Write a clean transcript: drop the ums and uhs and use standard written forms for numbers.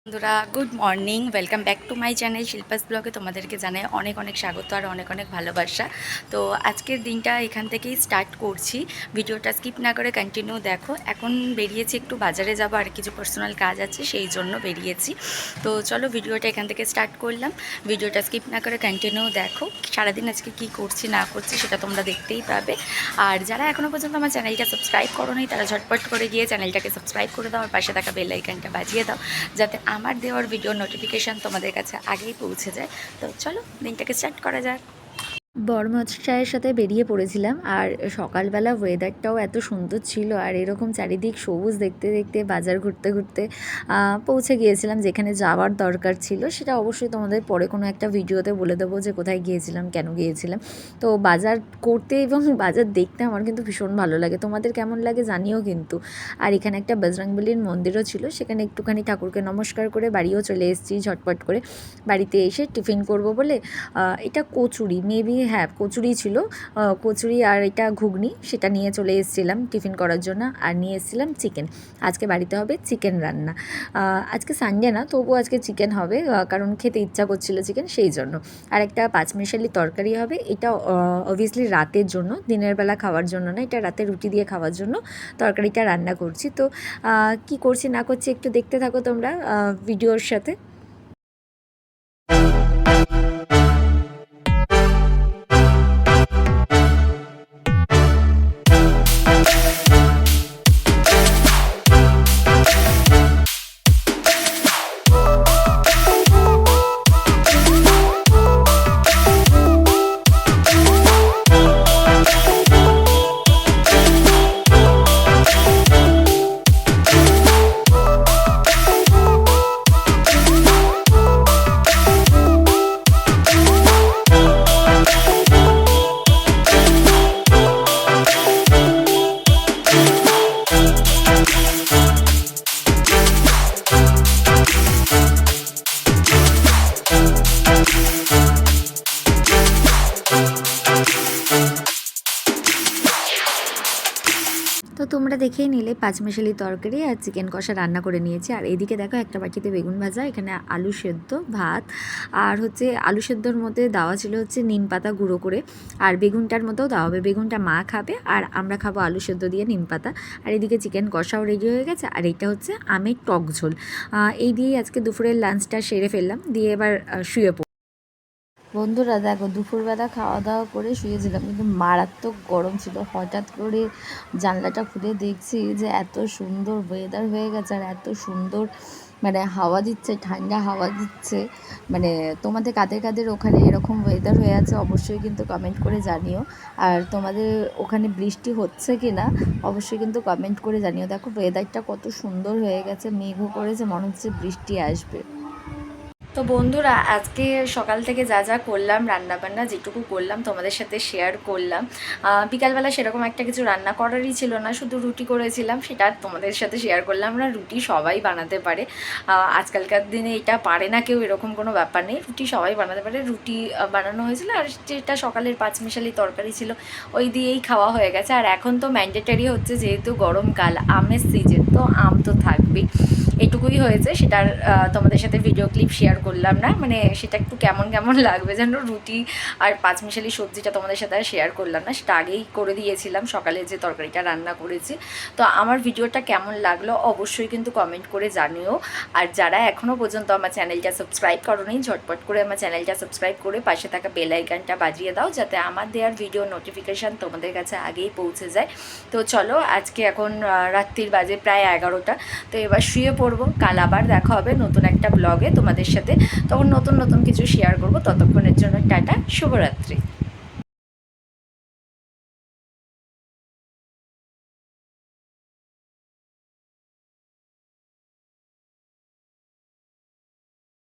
বন্ধুরা good morning, welcome back to my channel Shilpa's ব্লগে তোমাদেরকে জানাই অনেক অনেক স্বাগত আর অনেক অনেক ভালোবাসা। তো আজকের দিনটা এখান থেকেই স্টার্ট করছি, ভিডিওটা স্কিপ না করে কন্টিনিউ দেখো। এখন বেরিয়েছি, একটু বাজারে যাব আর কিছু পার্সোনাল কাজ আছে, সেই জন্য বেরিয়েছি। তো চলো ভিডিওটা এখান থেকে স্টার্ট করলাম, ভিডিওটা স্কিপ না করে কন্টিনিউ দেখো। সারাদিন আজকে কি করছি না করছি সেটা তোমরা দেখতেই পাবে। আর যারা এখনও পর্যন্ত আমার চ্যানেলটা সাবস্ক্রাইব করো নি তারা ঝটপট করে গিয়ে চ্যানেলটাকে সাবস্ক্রাইব করে দাও আর পাশে থাকা বেল আইকনটা বাজিয়ে দাও, যাতে আমার দেওয়ার ভিডিও নোটিফিকেশান তোমাদের কাছে আগেই পৌঁছে যায়। তো চলো দিনটাকে স্টার্ট করা যাক। বরমশাইয়ের সাথে বেরিয়ে পড়েছিলাম, আর সকালবেলা ওয়েদারটাও এত সুন্দর ছিল, আর এরকম চারিদিক সবুজ দেখতে দেখতে বাজার ঘুরতে ঘুরতে পৌঁছে গিয়েছিলাম যেখানে যাওয়ার দরকার ছিল। সেটা অবশ্যই তোমাদের পরে কোনো একটা ভিডিওতে বলে দেবো যে কোথায় গিয়েছিলাম, কেন গিয়েছিলাম। তো বাজার করতে এবং বাজার দেখতে আমার কিন্তু ভীষণ ভালো লাগে, তোমাদের কেমন লাগে জানিও কিন্তু। আর এখানে একটা বজরংবলীর মন্দিরও ছিল, সেখানে একটুখানি ঠাকুরকে নমস্কার করে বাড়িও চলে এসেছি ঝটপট করে। বাড়িতে এসে টিফিন করব বলে এটা কচুরি, মেবি হ্যাঁ কচুরি ছিল, কচুরি আর এটা ঘুগনি, সেটা নিয়ে চলে এসেছিলাম টিফিন করার জন্য। আর নিয়ে এসেছিলাম চিকেন, আজকে বাড়িতে হবে চিকেন রান্না। আজকে সানডে না, তবুও আজকে চিকেন হবে, কারণ খেতে ইচ্ছা করছিল চিকেন, সেই জন্য। আর একটা পাঁচমিশালি তরকারি হবে, এটা অবভিয়াসলি রাতের জন্য, দিনের বেলা খাওয়ার জন্য না, এটা রাতে রুটি দিয়ে খাওয়ার জন্য তরকারিটা রান্না করছি। তো কি করছি না করছি একটু দেখতে থাকো তোমরা ভিডিওর সাথে। তো তোমরা দেখেই নিলে পাঁচমিশালি তরকারি আর চিকেন কষা রান্না করে নিয়েছি। আর এদিকে দেখো একটা বাটিতে বেগুন ভাজা, এখানে আলু সেদ্ধ, ভাত, আর হচ্ছে আলু সেদ্ধর মধ্যে দেওয়া ছিল হচ্ছে নিম পাতা গুঁড়ো করে, আর বেগুনটার মধ্যেও দেওয়া হবে, বেগুনটা মা খাবে আর আমরা খাবো আলু সেদ্ধ দিয়ে নিম পাতা। আর এদিকে চিকেন কষাও রেডি হয়ে গেছে, আর এটা হচ্ছে আমের টক ঝোল। এই দিয়েই আজকে দুপুরের লাঞ্চটা সেরে ফেললাম, দিয়ে এবার শুয়ে পড়ি। বন্ধুরা দেখো, দুপুরবেলা খাওয়া দাওয়া করে শুয়েছিলাম, কিন্তু মারাত্মক গরম ছিল। হঠাৎ করে জানলাটা খুলে দেখছি যে এত সুন্দর ওয়েদার হয়ে গেছে, আর এত সুন্দর মানে হাওয়া দিচ্ছে, ঠান্ডা হাওয়া দিচ্ছে। মানে তোমাদের কাদের কাদের ওখানে এরকম ওয়েদার হয়ে আছে অবশ্যই কিন্তু কমেন্ট করে জানিও। আর তোমাদের ওখানে বৃষ্টি হচ্ছে কি না অবশ্যই কিন্তু কমেন্ট করে জানিও। দেখো ওয়েদারটা কত সুন্দর হয়ে গেছে, মেঘও করেছে, মনে হচ্ছে বৃষ্টি আসবে। তো বন্ধুরা আজকে সকাল থেকে যা যা করলাম, রান্নাবান্না যেটুকু করলাম তোমাদের সাথে শেয়ার করলাম। বিকালবেলা সেরকম একটা কিছু রান্না করারই ছিল না, শুধু রুটি করেছিলাম, সেটা তোমাদের সাথে শেয়ার করলাম না। রুটি সবাই বানাতে পারে, আজকালকার দিনে এটা পারে না কেউ এরকম কোনো ব্যাপার নেই, রুটি সবাই বানাতে পারে। রুটি বানানো হয়েছিল, আর যেটা সকালের পাঁচমিশালি তরকারি ছিল ওই দিয়েই খাওয়া হয়ে গেছে। আর এখন তো ম্যান্ডেটারি হচ্ছে, যেহেতু গরমকাল, আমের সিজন, তো আম তো থাকবেই। এটুকুই হয়েছে, সেটার তোমাদের সাথে ভিডিও ক্লিপ শেয়ার করলাম না, মানে সেটা একটু কেমন কেমন লাগবে যেন। রুটি আর পাঁচমিশালি সবজিটা তোমাদের সাথে আর শেয়ার করলাম না, সেটা আগেই করে দিয়েছিলাম সকালে যে তরকারিটা রান্না করেছি। তো আমার ভিডিওটা কেমন লাগলো অবশ্যই কিন্তু কমেন্ট করে জানিও। আর যারা এখনও পর্যন্ত আমার চ্যানেলটা সাবস্ক্রাইব করোনি ঝটপট করে আমার চ্যানেলটা সাবস্ক্রাইব করে পাশে থাকা বেল আইকনটা বাজিয়ে দাও, যাতে আমার দেওয়ার ভিডিও নোটিফিকেশান তোমাদের কাছে আগেই পৌঁছে যায়। তো চলো আজকে এখন রাত্রির বাজে প্রায় 11টা, তো এবার শুয়ে পড়বো। কাল আবার দেখা হবে নতুন একটা ব্লগে তোমাদের সাথে, তখন নতুন নতুন কিছু শেয়ার করব। ততক্ষণের জন্য টাটা, শুভরাত্রি।